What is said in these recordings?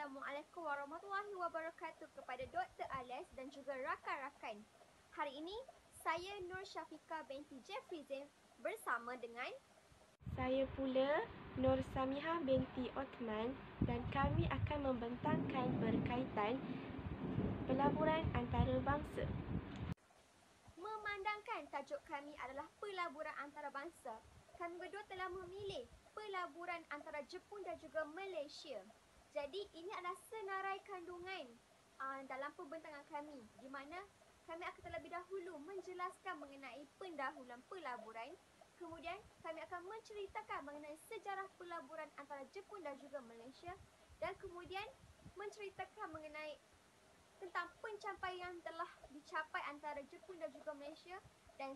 Assalamualaikum warahmatullahi wabarakatuh kepada Dr. Ales dan juga rakan-rakan. Hari ini, saya Nur Syafiqah binti Jeffrey Zain bersama dengan saya pula Nur Samihah binti Othman dan kami akan membentangkan berkaitan pelaburan antarabangsa. Memandangkan tajuk kami adalah pelaburan antarabangsa, kami berdua telah memilih pelaburan antara Jepun dan juga Malaysia. Jadi ini adalah senarai kandungan dalam pembentangan kami, di mana kami akan terlebih dahulu menjelaskan mengenai pendahuluan pelaburan. Kemudian kami akan menceritakan mengenai sejarah pelaburan antara Jepun dan juga Malaysia, dan kemudian menceritakan mengenai tentang pencapaian telah dicapai antara Jepun dan juga Malaysia, dan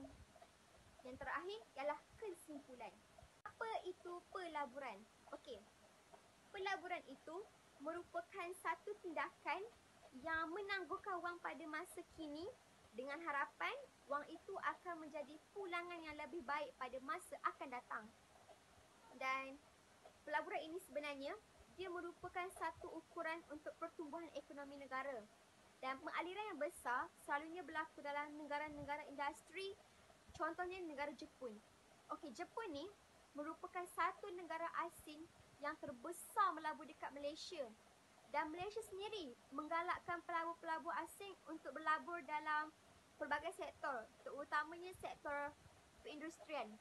yang terakhir ialah kesimpulan. Apa itu pelaburan? Okey. Pelaburan itu merupakan satu tindakan yang menangguhkan wang pada masa kini dengan harapan wang itu akan menjadi pulangan yang lebih baik pada masa akan datang. Dan pelaburan ini sebenarnya dia merupakan satu ukuran untuk pertumbuhan ekonomi negara. Dan pengaliran yang besar selalunya berlaku dalam negara-negara industri, contohnya negara Jepun. Okey, Jepun ni merupakan satu negara asing yang terbesar melabur dekat Malaysia. Dan Malaysia sendiri menggalakkan pelabur-pelabur asing untuk berlabur dalam pelbagai sektor, terutamanya sektor perindustrian.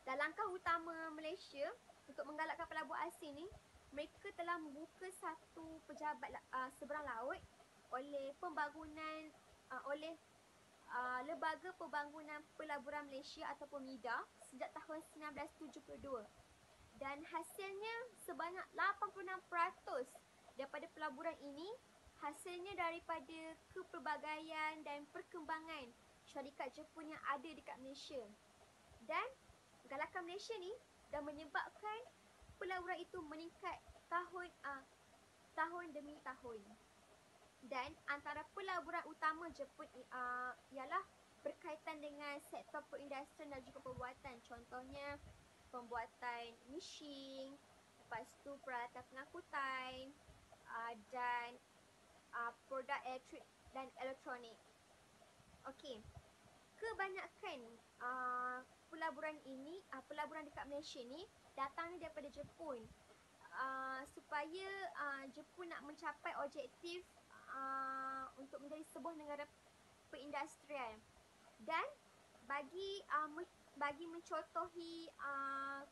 Dan langkah utama Malaysia untuk menggalakkan pelabur asing ni, mereka telah membuka satu pejabat seberang laut oleh pembangunan Lembaga Pembangunan Pelaburan Malaysia ataupun MIDA sejak tahun 1972. Dan hasilnya sebanyak 86% daripada pelaburan ini hasilnya daripada kepelbagaian dan perkembangan syarikat Jepun yang ada dekat Malaysia. Dan galakan Malaysia ni dah menyebabkan pelaburan itu meningkat tahun demi tahun. Dan antara pelaburan utama Jepun ialah berkaitan dengan sektor perindustrian dan juga perbuatan. Contohnya pembuatan mesin, lepas tu peralatan pengangkutan dan produk elektrik dan elektronik. Okey, kebanyakan pelaburan ini, pelaburan dekat Malaysia ni datangnya daripada Jepun, supaya Jepun nak mencapai objektif untuk menjadi sebuah negara perindustrian. Dan bagi mencontohi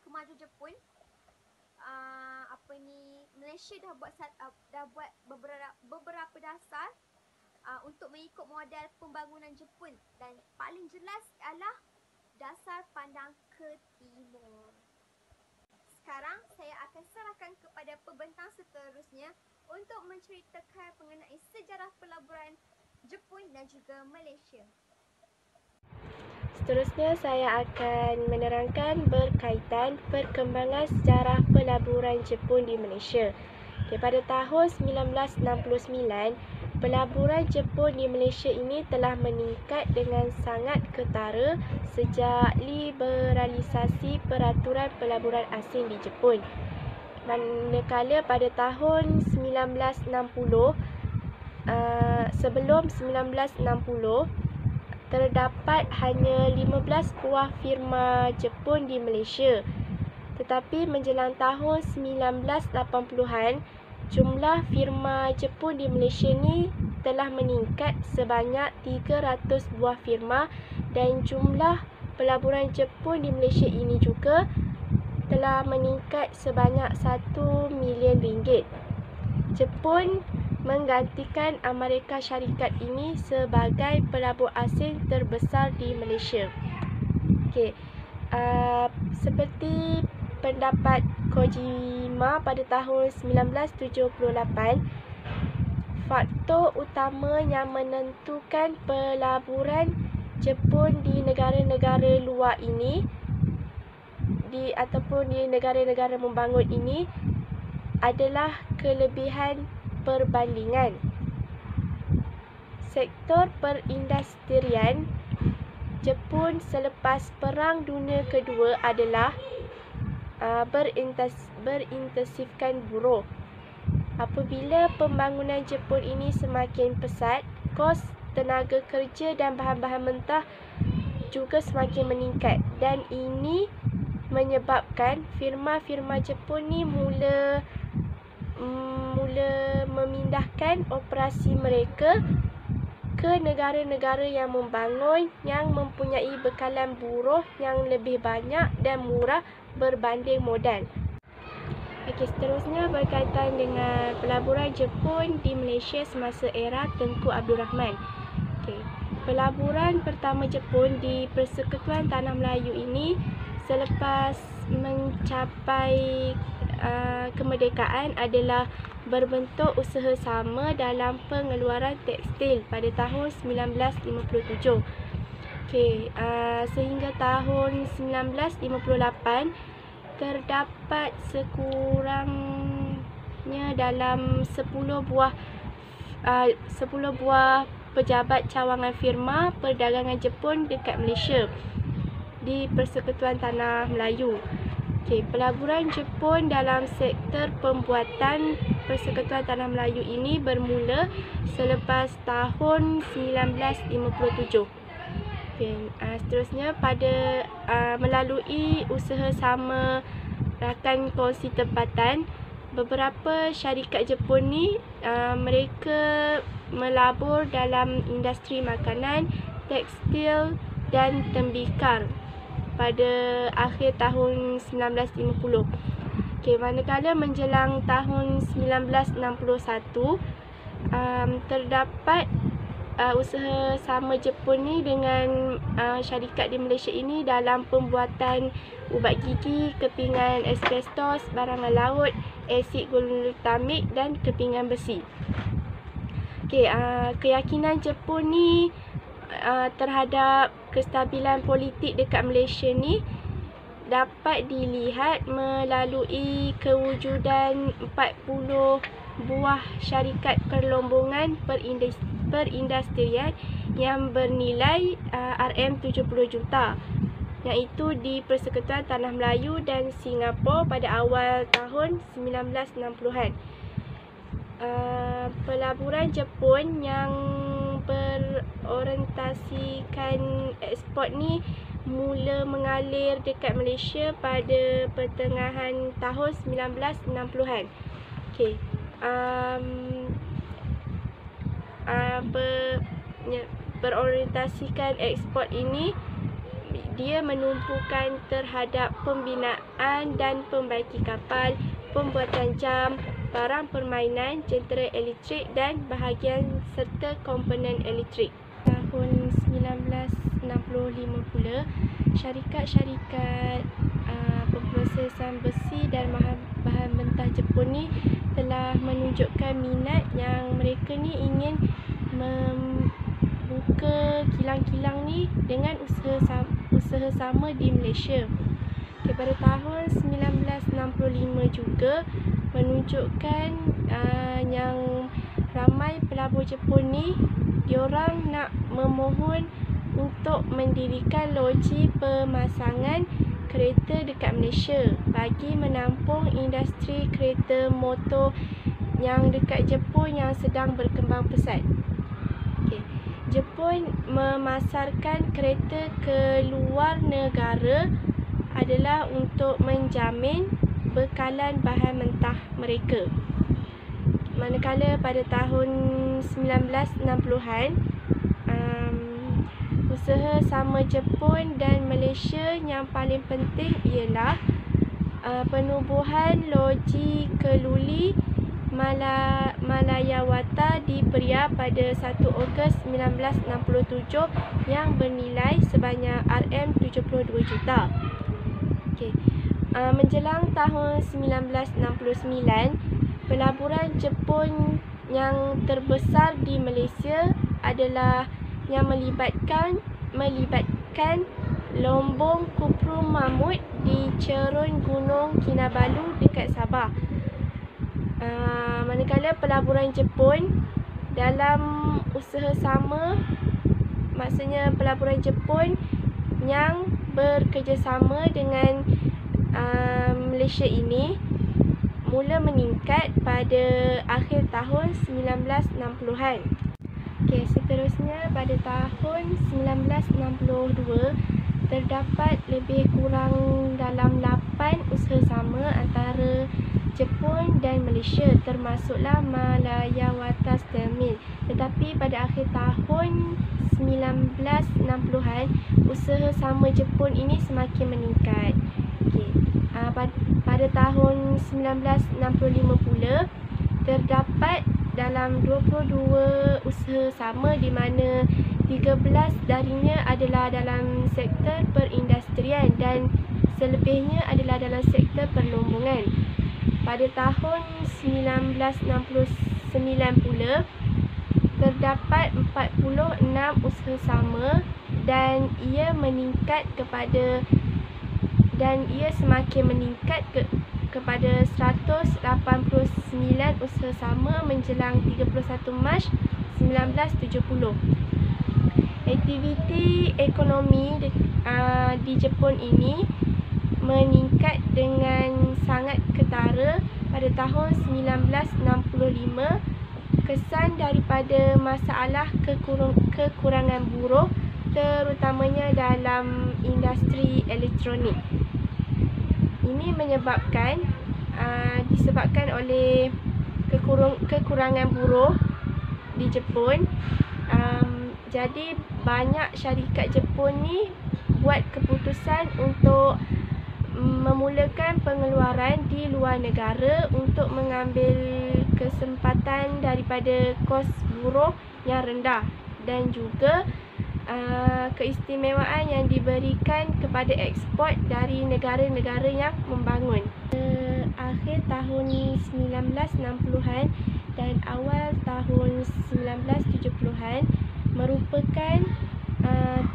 kemajuan Jepun, Malaysia dah buat beberapa dasar untuk mengikut model pembangunan Jepun, dan paling jelas ialah dasar pandang ke timur. Sekarang saya akan serahkan kepada pembentang seterusnya untuk menceritakan mengenai sejarah pelaburan Jepun dan juga Malaysia. Seterusnya saya akan menerangkan berkaitan perkembangan sejarah pelaburan Jepun di Malaysia. Pada tahun 1969, pelaburan Jepun di Malaysia ini telah meningkat dengan sangat ketara sejak liberalisasi peraturan pelaburan asing di Jepun. Manakala pada tahun 1960, sebelum 1960, terdapat hanya 15 buah firma Jepun di Malaysia. Tetapi menjelang tahun 1980-an, jumlah firma Jepun di Malaysia ni telah meningkat sebanyak 300 buah firma, dan jumlah pelaburan Jepun di Malaysia ini juga telah meningkat sebanyak 1 milion ringgit. Jepun menggantikan Amerika Syarikat ini sebagai pelabur asing terbesar di Malaysia. Okey, seperti pendapat Kojima pada tahun 1978, faktor utama yang menentukan pelaburan Jepun di negara-negara luar ini ataupun di negara-negara membangun ini adalah kelebihan perbandingan. Sektor perindustrian Jepun selepas Perang Dunia Kedua adalah berintensifkan buruh. Apabila pembangunan Jepun ini semakin pesat, kos tenaga kerja dan bahan-bahan mentah juga semakin meningkat, dan ini menyebabkan firma-firma Jepun ni mula memindahkan operasi mereka ke negara-negara yang membangun, yang mempunyai bekalan buruh yang lebih banyak dan murah berbanding modal. Okey, seterusnya berkaitan dengan pelaburan Jepun di Malaysia semasa era Tengku Abdul Rahman. Okey, pelaburan pertama Jepun di Persekutuan Tanah Melayu ini selepas mencapai kemerdekaan adalah berbentuk usaha sama dalam pengeluaran tekstil pada tahun 1957. Okey, sehingga tahun 1958 terdapat sekurangnya dalam 10 buah pejabat cawangan firma perdagangan Jepun dekat Malaysia di Persekutuan Tanah Melayu. Okey, pelaburan Jepun dalam sektor pembuatan Persekutuan Tanah Melayu ini bermula selepas tahun 1957. Okey, seterusnya pada melalui usaha sama rakan kongsi tempatan, beberapa syarikat Jepun ni mereka melabur dalam industri makanan, tekstil dan tembikar pada akhir tahun 1950. Okey, manakala menjelang tahun 1961 terdapat usaha sama Jepun ni dengan syarikat di Malaysia ini dalam pembuatan ubat gigi, kepingan asbestos, barangan laut, asid glutamik dan kepingan besi. Okey, keyakinan Jepun ni terhadap kestabilan politik dekat Malaysia ni dapat dilihat melalui kewujudan 40 buah syarikat perlombongan perindustrian yang bernilai RM70 juta, iaitu di Persekutuan Tanah Melayu dan Singapura pada awal tahun 1960-an. Pelaburan Jepun yang berorientasikan ekspor ni mula mengalir dekat Malaysia pada pertengahan tahun 1960-an. Okey. Berorientasikan ekspor ini dia menumpukan terhadap pembinaan dan membaiki kapal, pembuatan jam, barang permainan, jentera elektrik dan bahagian serta komponen elektrik. Tahun 1965 pula, syarikat-syarikat pemprosesan besi dan bahan mentah Jepun ni telah menunjukkan minat yang mereka ni ingin membuka kilang-kilang ni dengan usaha sama di Malaysia. Pada tahun 1965 juga menunjukkan yang ramai pelabur Jepun ni diorang nak memohon untuk mendirikan loji pemasangan kereta dekat Malaysia bagi menampung industri kereta motor yang dekat Jepun yang sedang berkembang pesat. Okay. Jepun memasarkan kereta ke luar negara adalah untuk menjamin bekalan bahan mentah mereka. Manakala pada tahun 1960-an, usaha sama Jepun dan Malaysia yang paling penting ialah penubuhan loji keluli Malayawata di Peria pada 1 Ogos 1967 yang bernilai sebanyak RM72 juta. Okay. Menjelang tahun 1969, pelaburan Jepun yang terbesar di Malaysia adalah yang melibatkan Lombong Kupru Mamut di cerun Gunung Kinabalu dekat Sabah. Manakala pelaburan Jepun dalam usaha sama, maksudnya pelaburan Jepun yang bekerjasama dengan Malaysia ini mula meningkat pada akhir tahun 1960-an. Okey, seterusnya pada tahun 1962 terdapat lebih kurang dalam 8 usaha sama antara Jepun dan Malaysia, termasuklah Malaya Watas Termin. Tetapi pada akhir tahun 1960-an, usaha sama Jepun ini semakin meningkat. Okey, pada tahun 1965 pula terdapat dalam 22 usaha sama di mana 13 darinya adalah dalam sektor perindustrian dan selebihnya adalah dalam sektor perlombongan. Pada tahun 1969 pula terdapat 46 usaha sama dan ia semakin meningkat kepada 189 usaha sama menjelang 31 Mac 1970. Aktiviti ekonomi di Jepun ini meningkat dengan sangat ketara pada tahun 1965. Kesan daripada masalah kekurangan buruh terutamanya dalam industri elektronik. Ini disebabkan oleh kekurangan buruh di Jepun. Jadi banyak syarikat Jepun ni buat keputusan untuk memulakan pengeluaran di luar negara untuk mengambil kesempatan daripada kos buruh yang rendah dan juga keistimewaan yang diberikan kepada ekspor dari negara-negara yang membangun. Akhir tahun 1960-an dan awal tahun 1970-an merupakan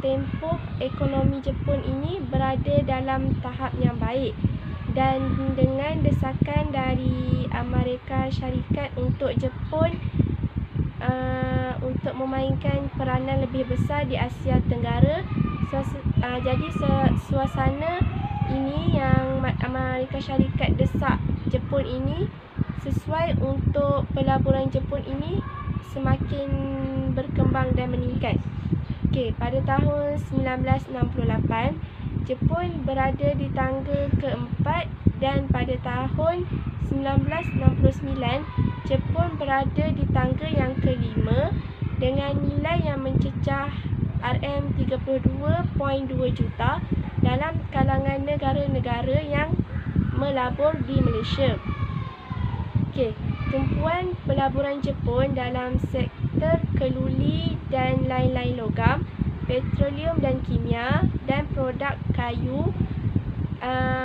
tempoh ekonomi Jepun ini berada dalam tahap yang baik, dan dengan desakan dari Amerika Syarikat untuk Jepun untuk memainkan peranan lebih besar di Asia Tenggara. Jadi suasana ini yang Amerika Syarikat desak Jepun ini sesuai untuk pelaburan Jepun ini semakin berkembang dan meningkat. Okey, pada tahun 1968 Jepun berada di tangga keempat dan pada tahun 1969 Jepun berada di tangga yang kelima dengan nilai yang mencecah RM32.2 juta dalam kalangan negara-negara yang melabur di Malaysia. Okey, tumpuan pelaburan Jepun dalam sektor keluli dan lain-lain logam, petroleum dan kimia dan produk kayu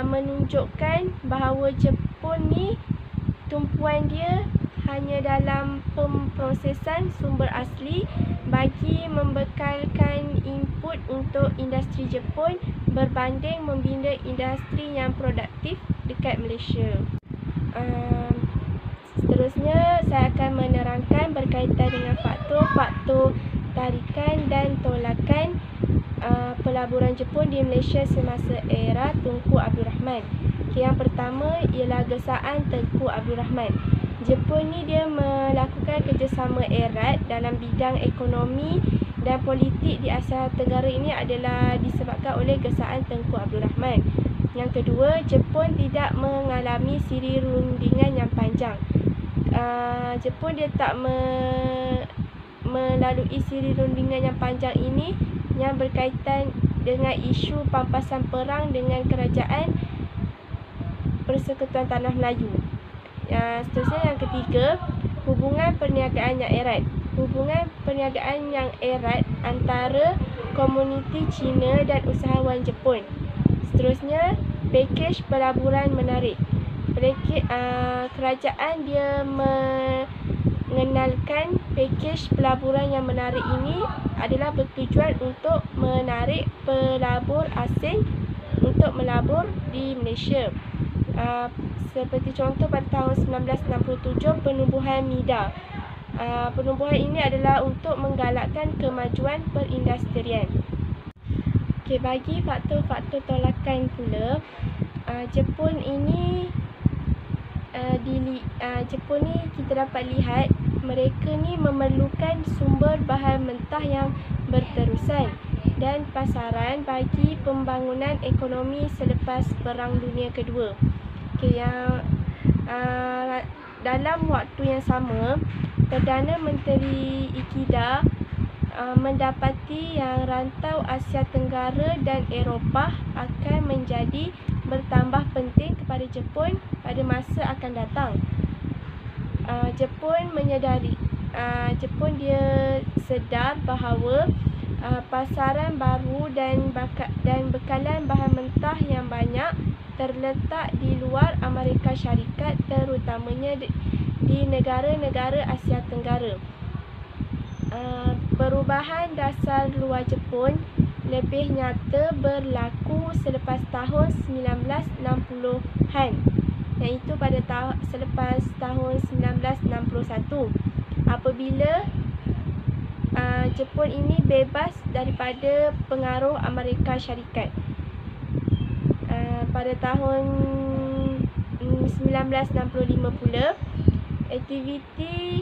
menunjukkan bahawa Jepun ni tumpuan dia hanya dalam pemprosesan sumber asli bagi membekalkan input untuk industri Jepun berbanding membina industri yang produktif dekat Malaysia. Seterusnya saya akan menerangkan berkaitan dengan faktor-faktor tarikan dan tolakan pelaburan Jepun di Malaysia semasa era Tunku Abdul Rahman. Yang pertama ialah gesaan Tunku Abdul Rahman. Jepun ni dia melakukan kerjasama erat dalam bidang ekonomi dan politik di Asia Tenggara ini adalah disebabkan oleh gesaan Tunku Abdul Rahman. Yang kedua, Jepun tidak mengalami siri rundingan yang panjang. Jepun dia tak melalui siri rundingan yang panjang ini yang berkaitan dengan isu pampasan perang dengan kerajaan Persekutuan Tanah Melayu. Seterusnya yang ketiga, hubungan perniagaan yang erat. Hubungan perniagaan yang erat antara komuniti Cina dan usahawan Jepun. Seterusnya, pakej pelaburan menarik. Kerajaan dia mengenalkan pakej pelaburan yang menarik ini adalah bertujuan untuk menarik pelabur asing untuk melabur di Malaysia. Seperti contoh pada tahun 1967 penumbuhan MIDA. Penumbuhan ini adalah untuk menggalakkan kemajuan perindustrian. Okey, bagi faktor-faktor tolakan pula, Jepun ini Jepun ni kita dapat lihat mereka ni memerlukan sumber bahan mentah yang berterusan dan pasaran bagi pembangunan ekonomi selepas Perang Dunia Kedua. Dalam waktu yang sama, Perdana Menteri Ikeda mendapati yang rantau Asia Tenggara dan Eropah akan menjadi bertambah penting kepada Jepun pada masa akan datang. Jepun dia sedar bahawa pasaran baru dan bekalan bahan mentah yang banyak terletak di luar Amerika Syarikat, terutamanya di negara-negara Asia Tenggara. Perubahan dasar luar Jepun lebih nyata berlaku selepas tahun 1960-an, iaitu pada selepas tahun 1961, apabila Jepun ini bebas daripada pengaruh Amerika Syarikat. Pada tahun 1965 pula, aktiviti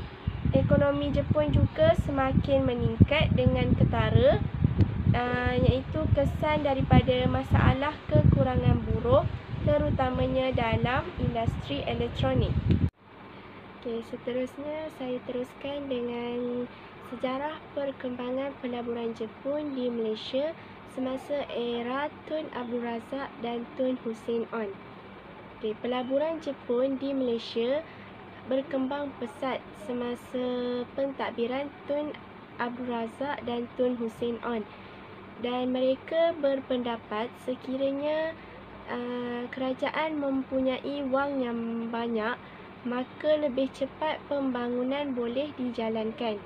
ekonomi Jepun juga semakin meningkat dengan ketara, iaitu kesan daripada masalah kekurangan buruh, terutamanya dalam industri elektronik. Seterusnya saya teruskan dengan sejarah perkembangan pelaburan Jepun di Malaysia semasa era Tun Abdul Razak dan Tun Hussein On. Pelaburan Jepun di Malaysia berkembang pesat semasa pentadbiran Tun Abdul Razak dan Tun Hussein On, dan mereka berpendapat sekiranya kerajaan mempunyai wang yang banyak, maka lebih cepat pembangunan boleh dijalankan.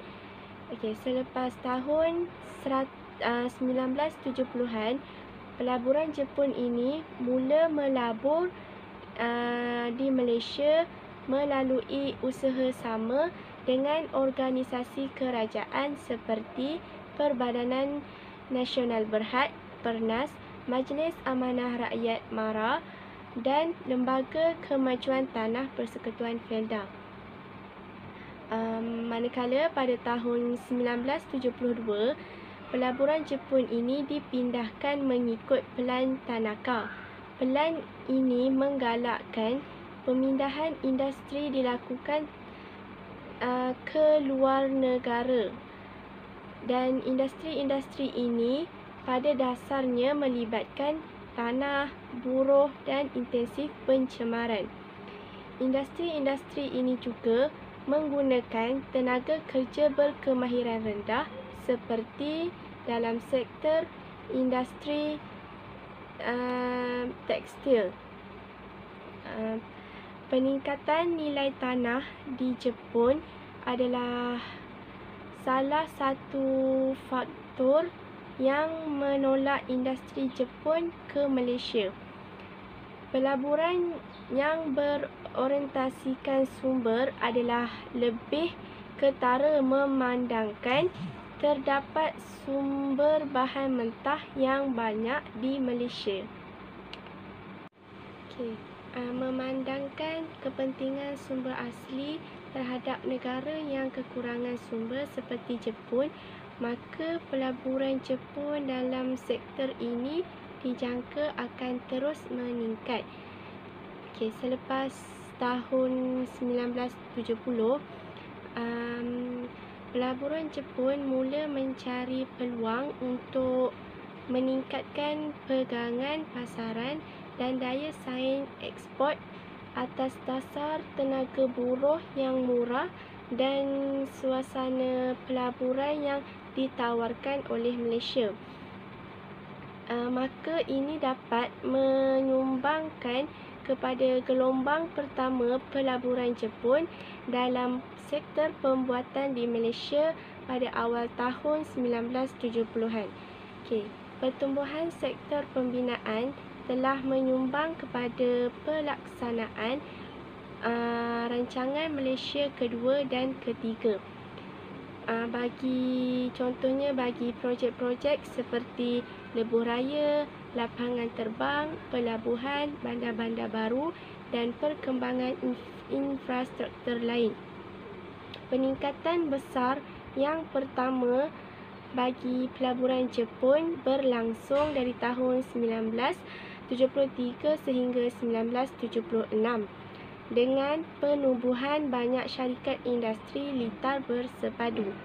Selepas tahun 1970-an, pelaburan Jepun ini mula melabur di Malaysia melalui usaha sama dengan organisasi kerajaan seperti Perbadanan Nasional Berhad (PERNAS), Majlis Amanah Rakyat (MARA) dan Lembaga Kemajuan Tanah Persekutuan Felda. Manakala pada tahun 1972, pelaburan Jepun ini dipindahkan mengikut Pelan Tanaka. Pelan ini menggalakkan pemindahan industri dilakukan ke luar negara, dan industri-industri ini pada dasarnya melibatkan tanah, buruh dan intensif pencemaran. Industri-industri ini juga menggunakan tenaga kerja berkemahiran rendah seperti dalam sektor industri tekstil. Peningkatan nilai tanah di Jepun adalah salah satu faktor yang menolak industri Jepun ke Malaysia. Pelaburan yang berorientasikan sumber adalah lebih ketara memandangkan terdapat sumber bahan mentah yang banyak di Malaysia. Memandangkan kepentingan sumber asli terhadap negara yang kekurangan sumber seperti Jepun, maka pelaburan Jepun dalam sektor ini dijangka akan terus meningkat. Selepas tahun 1970, pelaburan Jepun mula mencari peluang untuk meningkatkan pegangan pasaran dan daya saing ekspor atas dasar tenaga buruh yang murah dan suasana pelaburan yang ditawarkan oleh Malaysia. Maka ini dapat menyumbangkan kepada gelombang pertama pelaburan Jepun dalam sektor pembuatan di Malaysia pada awal tahun 1970-an. Pertumbuhan sektor pembinaan telah menyumbang kepada pelaksanaan rancangan Malaysia kedua dan ketiga. Contohnya bagi projek-projek seperti lebuh raya, lapangan terbang, pelabuhan, bandar-bandar baru dan perkembangan infrastruktur lain. Peningkatan besar yang pertama bagi pelaburan Jepun berlangsung dari tahun 1973 sehingga 1976 dengan penubuhan banyak syarikat industri litar bersepadu.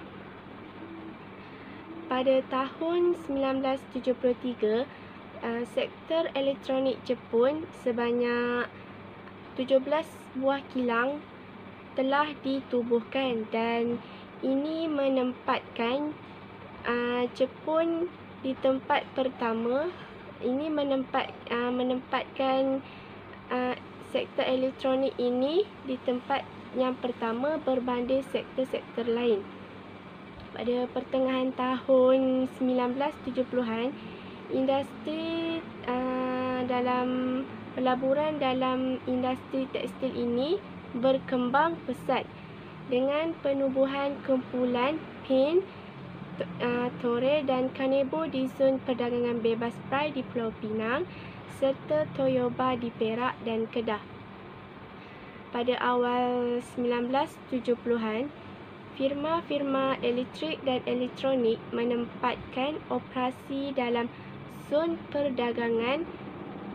Pada tahun 1973, sektor elektronik Jepun sebanyak 17 buah kilang telah ditubuhkan dan ini menempatkan Jepun di tempat pertama. Ini menempatkan sektor elektronik ini di tempat yang pertama berbanding sektor-sektor lain. Pada pertengahan tahun 1970-an, industri dalam pelaburan dalam industri tekstil ini berkembang pesat dengan penubuhan kumpulan PIN, Toray dan Kanebo di zon perdagangan bebas Prai di Pulau Pinang serta Toyoba di Perak dan Kedah. Pada awal 1970-an, firma-firma elektrik dan elektronik menempatkan operasi dalam zon perdagangan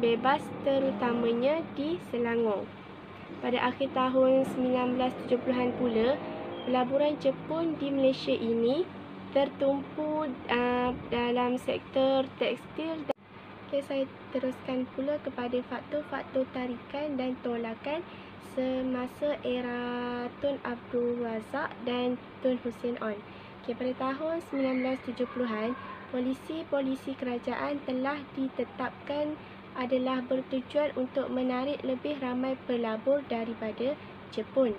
bebas terutamanya di Selangor. Pada akhir tahun 1970-an pula, pelaburan Jepun di Malaysia ini tertumpu dalam sektor tekstil. Saya teruskan pula kepada faktor-faktor tarikan dan tolakan semasa era Tun Abdul Razak dan Tun Hussein On. Pada tahun 1970-an, polisi kerajaan telah ditetapkan adalah bertujuan untuk menarik lebih ramai pelabur daripada Jepun.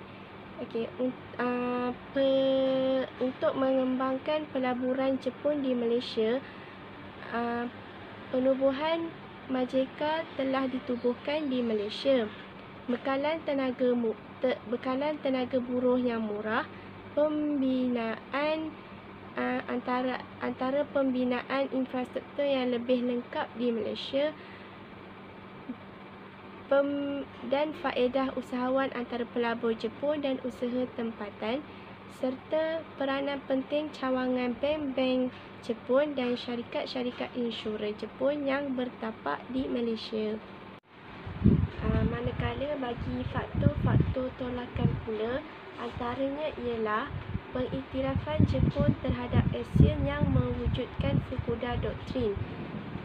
Untuk mengembangkan pelaburan Jepun di Malaysia, penubuhan majeka telah ditubuhkan di Malaysia. Bekalan tenaga buruh yang murah, pembinaan antara pembinaan infrastruktur yang lebih lengkap di Malaysia dan faedah usahawan antara pelabur Jepun dan usaha tempatan serta peranan penting cawangan bank-bank Jepun dan syarikat-syarikat insurans Jepun yang bertapak di Malaysia. Manakala bagi faktor-faktor tolakan pula, antaranya ialah pengiktirafan Jepun terhadap ASEAN yang mewujudkan Fukuda Doktrin.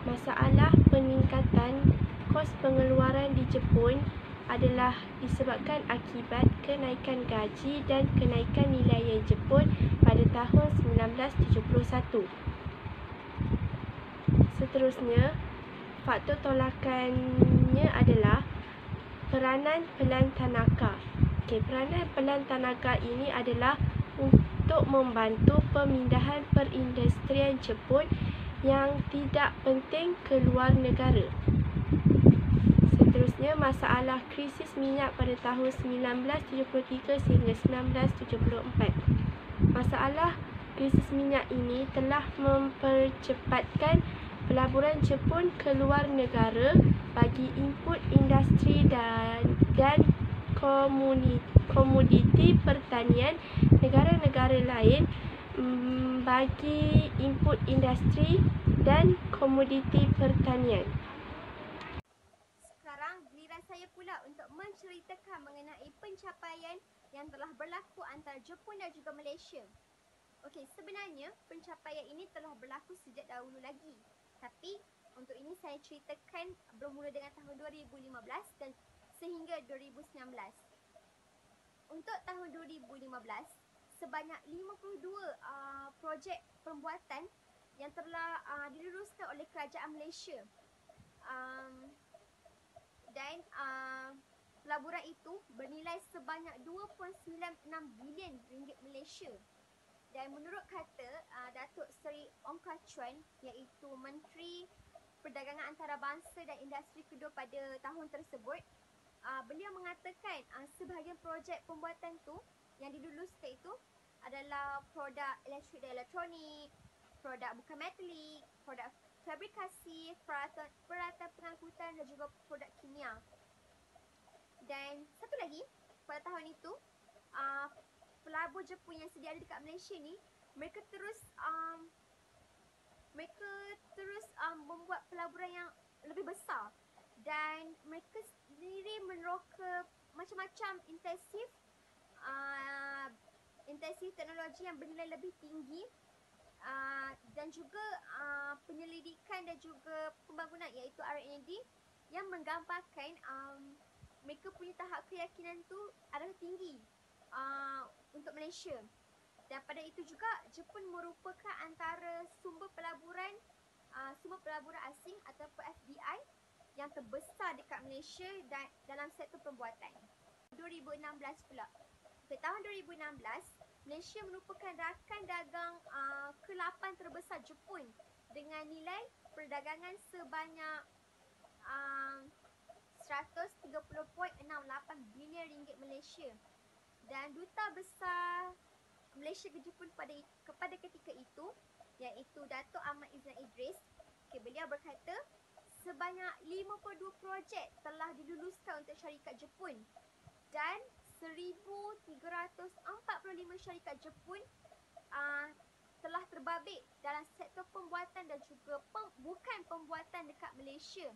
Masalah peningkatan kos pengeluaran di Jepun adalah disebabkan akibat kenaikan gaji dan kenaikan nilai Jepun pada tahun 1971. Seterusnya, faktor tolakannya adalah peranan pelan Tanaka. Peranan pelan Tanaka ini adalah untuk membantu pemindahan perindustrian Jepun yang tidak penting ke luar negara. Seterusnya, masalah krisis minyak pada tahun 1973 sehingga 1974. Masalah krisis minyak ini telah mempercepatkan pelaburan Jepun ke luar negara bagi input industri dan komoditi pertanian negara-negara lain bagi input industri dan komoditi pertanian. Sekarang giliran saya pula untuk menceritakan mengenai pencapaian yang telah berlaku antara Jepun dan juga Malaysia. Sebenarnya pencapaian ini telah berlaku sejak dahulu lagi. Tapi untuk ini saya ceritakan bermula dengan tahun 2015 dan sehingga 2019. Untuk tahun 2015, sebanyak 52 projek pembuatan yang telah diluluskan oleh kerajaan Malaysia. Dan pelaburan itu bernilai sebanyak 2.96 bilion ringgit Malaysia. Dan menurut kata Datuk Seri Ong Kah Chuan, iaitu Menteri Perdagangan Antarabangsa dan Industri kedua pada tahun tersebut, beliau mengatakan sebahagian projek pembuatan tu yang diluluskan itu adalah produk elektrik dan elektronik, produk bukan metalik, produk fabrikasi, peralatan pengangkutan dan juga produk kimia. Dan satu lagi, pada tahun itu pelabur Jepun yang sedia ada dekat Malaysia ni, mereka terus membuat pelaburan yang lebih besar, dan mereka sendiri meneroka macam-macam intensif teknologi yang bernilai lebih tinggi, dan juga penyelidikan dan juga pembangunan, iaitu R&D, yang menggambarkan mereka punya tahap keyakinan tu adalah tinggi untuk Malaysia. Dan pada itu juga Jepun merupakan antara sumber pelaburan asing ataupun FDI yang terbesar dekat Malaysia dan dalam sektor pembuatan. 2016 pula. Pada tahun 2016, Malaysia merupakan rakan dagang ke-8 terbesar Jepun dengan nilai perdagangan sebanyak 130.68 bilion ringgit Malaysia. Dan duta besar Malaysia ke Jepun kepada ketika itu, iaitu Datuk Ahmad Izan Idris, beliau berkata sebanyak 52 projek telah diluluskan untuk syarikat Jepun, dan 1,345 syarikat Jepun telah terbabit dalam sektor pembuatan dan juga bukan pembuatan dekat Malaysia.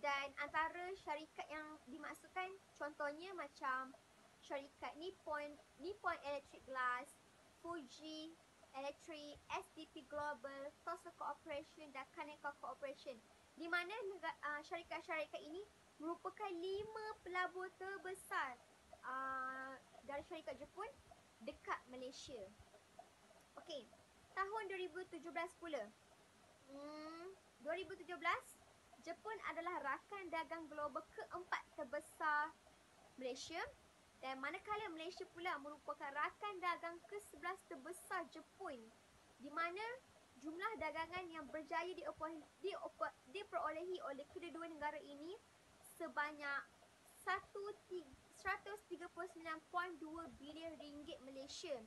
Dan antara syarikat yang dimaksudkan contohnya macam syarikat Nippon Electric Glass, Fuji Electric, SDP Global, Tosa Corporation dan Kaneka Corporation, di mana syarikat-syarikat ini merupakan 5 pelabur terbesar dari syarikat Jepun dekat Malaysia. Okey, tahun 2017 pula. 2017, Jepun adalah rakan dagang global keempat terbesar Malaysia, dan manakala Malaysia pula merupakan rakan dagang ke-11 terbesar Jepun, di mana jumlah dagangan yang berjaya diperolehi oleh kedua-dua negara ini sebanyak 139.2 bilion ringgit Malaysia.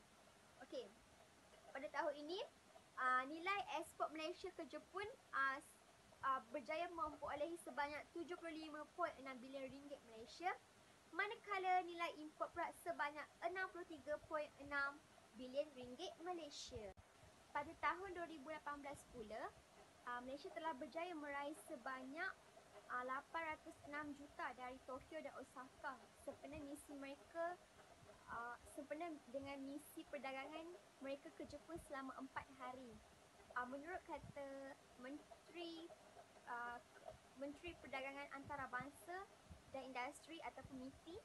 Okey, pada tahun ini nilai ekspor Malaysia ke Jepun berjaya memperolehi sebanyak 75.6 bilion ringgit Malaysia, manakala nilai import pula sebanyak 63.6 bilion ringgit Malaysia. Pada tahun 2018 pula, Malaysia telah berjaya meraih sebanyak 806 juta dari Tokyo dan Osaka sempena dengan misi perdagangan mereka ke Jepun selama 4 hari. Menurut kata Menteri Perdagangan Antarabangsa dan Industri ataupun MITI,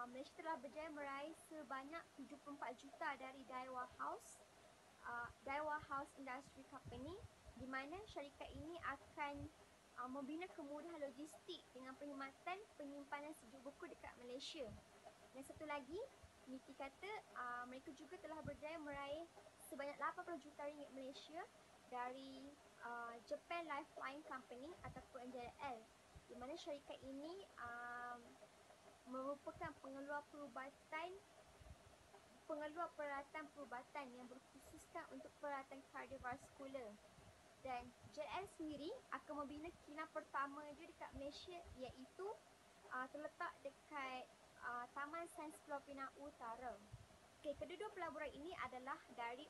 Malaysia telah berjaya meraih sebanyak 74 juta dari Daiwa House Industry Company, di mana syarikat ini akan membina kemudahan logistik dengan perkhidmatan penyimpanan sejuk buku dekat Malaysia. Dan satu lagi, MITI kata mereka juga telah berjaya meraih sebanyak 80 juta ringgit Malaysia dari Japan Lifeline Company ataupun JLL, di mana syarikat ini merupakan pengeluar peralatan perubatan yang berkhususkan untuk peralatan kardiovaskular. Dan JLL sendiri akan membina kilang pertama dia dekat Malaysia, iaitu terletak dekat Taman Sains Pulau Pinang Utara. Okey, kedua-dua pelaburan ini adalah dari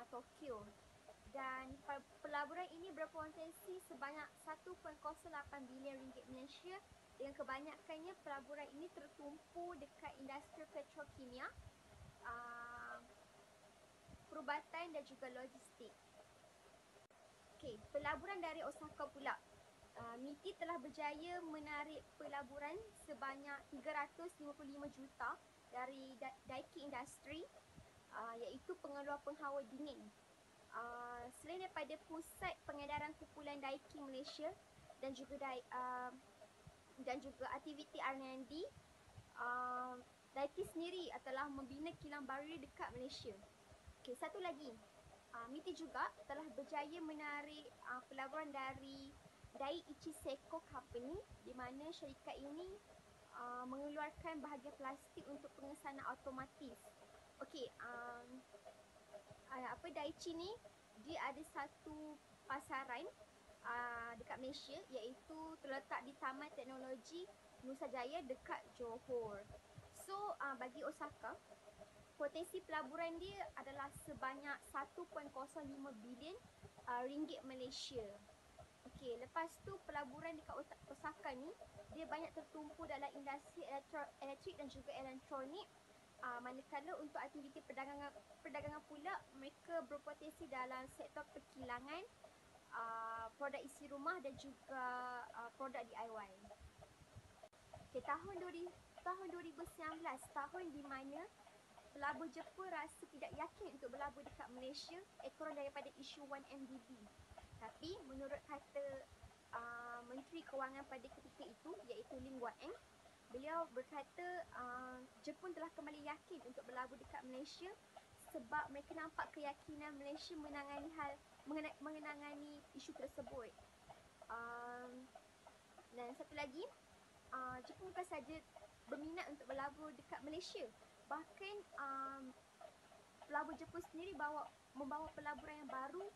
Tokyo, dan pelaburan ini berpotensi sebanyak 1.08 bilion ringgit Malaysia, dengan kebanyakannya pelaburan ini tertumpu dekat industri petrokimia, perubatan dan juga logistik. Okey, pelaburan dari Osaka pula. MITI telah berjaya menarik pelaburan sebanyak 355 juta dari Daikin Industry, iaitu pengeluar penghawa dingin. Selain daripada pusat pengedaran kumpulan Daikin Malaysia dan juga aktiviti R&D, Daikin sendiri telah membina kilang baru dekat Malaysia. Okey, satu lagi, MITI juga telah berjaya menarik pelaburan dari Daiichi Seiko Company, di mana syarikat ini mengeluarkan bahagian plastik untuk pengesanan automatis. Okey, Daiichi ni dia ada satu pasaran dekat Malaysia, iaitu terletak di Taman Teknologi Nusajaya dekat Johor. So bagi Osaka, potensi pelaburan dia adalah sebanyak 1.05 bilion ringgit Malaysia. Okey, lepas tu pelaburan dekat Osaka ni dia banyak tertumpu dalam industri elektrik dan juga elektronik. Manakala untuk aktiviti perdagangan pula, mereka berpotensi dalam sektor perkilangan, produk isi rumah dan juga produk DIY. Okay, tahun 2019, tahun di mana pelabur Jepun rasa tidak yakin untuk berlabur dekat Malaysia ekoran daripada isu 1MDB. Tapi menurut kata Menteri Kewangan pada ketika itu, iaitu Lim Guat Eng, beliau berkata Jepun telah kembali yakin untuk berlabur dekat Malaysia sebab mereka nampak keyakinan Malaysia mengenangani isu tersebut. Dan satu lagi, Jepun bukan saja berminat untuk berlabur dekat Malaysia, bahkan pelabur Jepun sendiri membawa pelaburan yang baru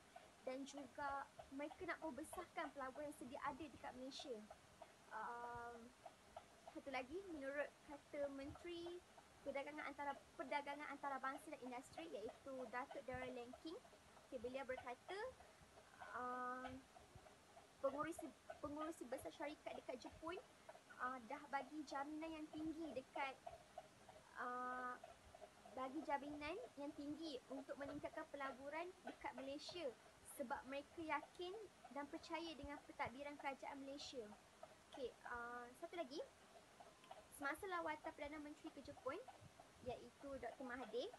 dan juga mereka nak membesarkan pelaburan yang sedia ada dekat Malaysia. Satu lagi, menurut kata Menteri Perdagangan Antarabangsa dan Industri, iaitu Datuk Darryl Lanking, beliau berkata pengurusi besar syarikat dekat Jepun dah bagi jaminan yang tinggi untuk meningkatkan pelaburan dekat Malaysia sebab mereka yakin dan percaya dengan pentadbiran kerajaan Malaysia. Okey, satu lagi, semasa lawatan Perdana Menteri ke Jepun, iaitu Dr. Mahathir,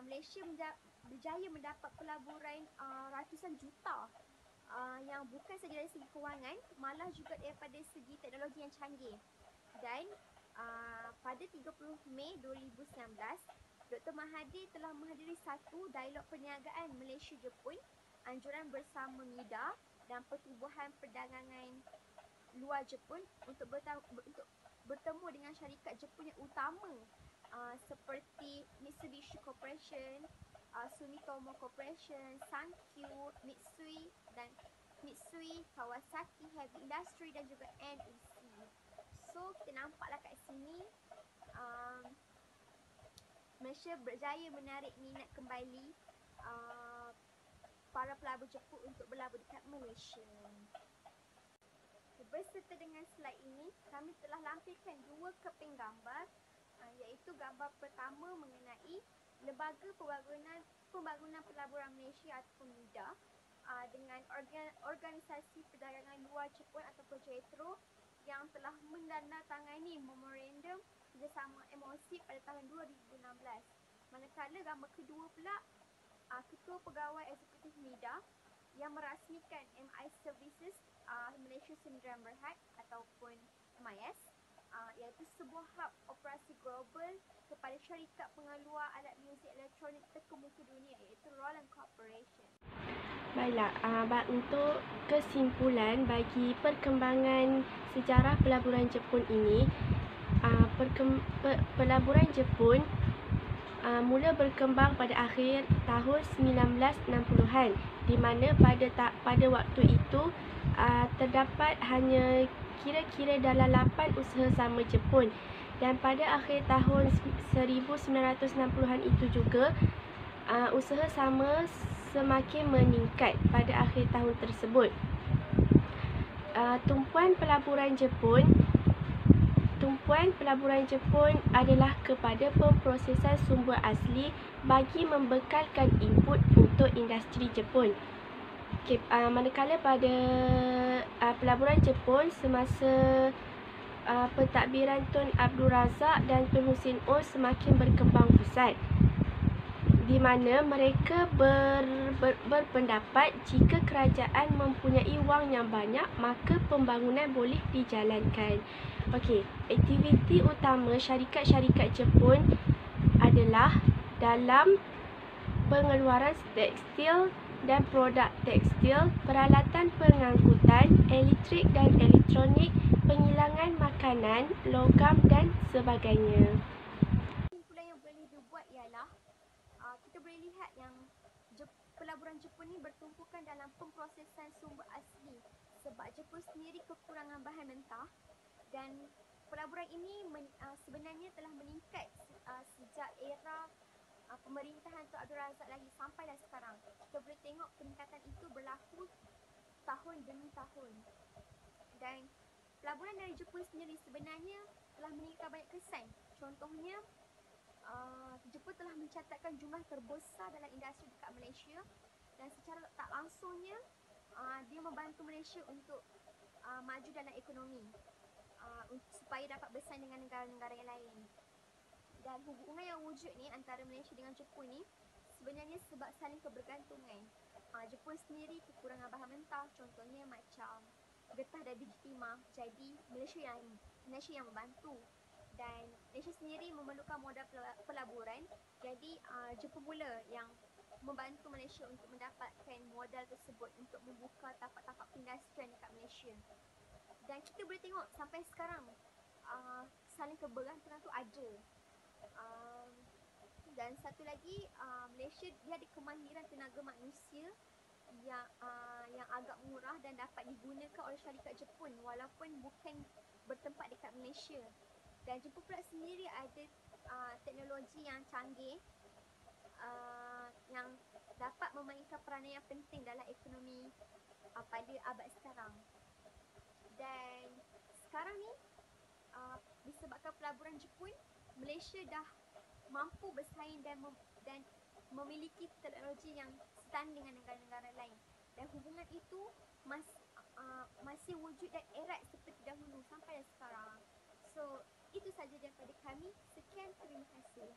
Malaysia berjaya mendapat pelaburan ratusan juta, yang bukan saja dari segi kewangan, malah juga daripada segi teknologi yang canggih. Dan pada 30 Mei 2019, Dr. Mahathir telah menghadiri satu dialog perniagaan Malaysia-Jepun, anjuran bersama MIDA dan Pertubuhan Perdagangan Luar Jepun untuk bertemu dengan syarikat Jepun yang utama seperti Mitsubishi Corporation, Sumitomo Corporation, Sankyo, Mitsui, Kawasaki Heavy Industry dan juga NEC. So kita nampaklah kat sini Malaysia berjaya menarik minat kembali para pelabur Jepun untuk berlabur dekat Malaysia. Berserta dengan slide ini, kami telah lampirkan dua keping gambar, iaitu gambar pertama mengenai Lembaga Pembangunan Pelaburan Malaysia ataupun MIDA dengan Organisasi Perdagangan Luar Jepun ataupun JETRO yang telah menandatangani memorandum kerjasama MOC pada tahun 2016. Manakala gambar kedua pula, Ketua Pegawai Eksekutif MIDA yang merasmikan MI Services Malaysia Sdn Bhd ataupun MIS, iaitu sebuah hub operasi global kepada syarikat pengeluar alat muzik elektronik terkemuka dunia, iaitu Roland Corporation. Baiklah, untuk kesimpulan bagi perkembangan sejarah pelaburan Jepun ini, pelaburan Jepun mula berkembang pada akhir tahun 1960-an, di mana pada waktu itu terdapat hanya kira-kira dalam 8 usaha sama Jepun, dan pada akhir tahun 1960-an itu juga usaha sama semakin meningkat pada akhir tahun tersebut. Tumpuan pelaburan Jepun adalah kepada pemprosesan sumber asli bagi membekalkan input untuk industri Jepun. Manakala pada pelaburan Jepun semasa pentadbiran Tun Abdul Razak dan Tun Hussein Onn semakin berkembang pesat, di mana mereka berpendapat jika kerajaan mempunyai wang yang banyak, maka pembangunan boleh dijalankan. Okey, aktiviti utama syarikat-syarikat Jepun adalah dalam pengeluaran tekstil dan produk tekstil, peralatan pengangkutan, elektrik dan elektronik, pengilangan makanan, logam dan sebagainya. Kesimpulan yang boleh dibuat ialah kita boleh lihat yang pelaburan Jepun ni bertumpukan dalam pemprosesan sumber asli sebab Jepun sendiri kekurangan bahan mentah, dan pelaburan ini sebenarnya telah meningkat sejak era pemerintahan Tun Abdul Razak lagi sampailah sekarang. Kita boleh tengok peningkatan itu berlaku tahun demi tahun. Dan pelaburan dari Jepun sendiri sebenarnya telah meningkatkan banyak kesan. Contohnya, Jepun telah mencatatkan jumlah terbesar dalam industri dekat Malaysia, dan secara tak langsungnya dia membantu Malaysia untuk maju dalam ekonomi supaya dapat bersaing dengan negara-negara yang lain. Dan hubungan yang wujud ni antara Malaysia dengan Jepun ni sebenarnya sebab saling kebergantungan. Jepun sendiri kekurangan bahan mentah, contohnya macam getah dan biji timah. Jadi Malaysia yang membantu, dan Malaysia sendiri memerlukan modal pelaburan. Jadi Jepun pula yang membantu Malaysia untuk mendapatkan modal tersebut untuk membuka tapak-tapak perindustrian dekat Malaysia. Dan kita boleh tengok sampai sekarang saling kebergantungan tu ada. Dan satu lagi, Malaysia dia ada kemahiran tenaga manusia yang agak murah dan dapat digunakan oleh syarikat Jepun walaupun bukan bertempat dekat Malaysia. Dan Jepun pula sendiri ada teknologi yang canggih yang dapat memainkan peranan yang penting dalam ekonomi pada abad sekarang. Dan sekarang ni disebabkan pelaburan Jepun, Malaysia dah mampu bersaing dan memiliki teknologi yang setanding dengan negara-negara lain, dan hubungan itu masih wujud dan erat seperti dahulu sampai sekarang. So, itu saja daripada kami. Sekian, terima kasih.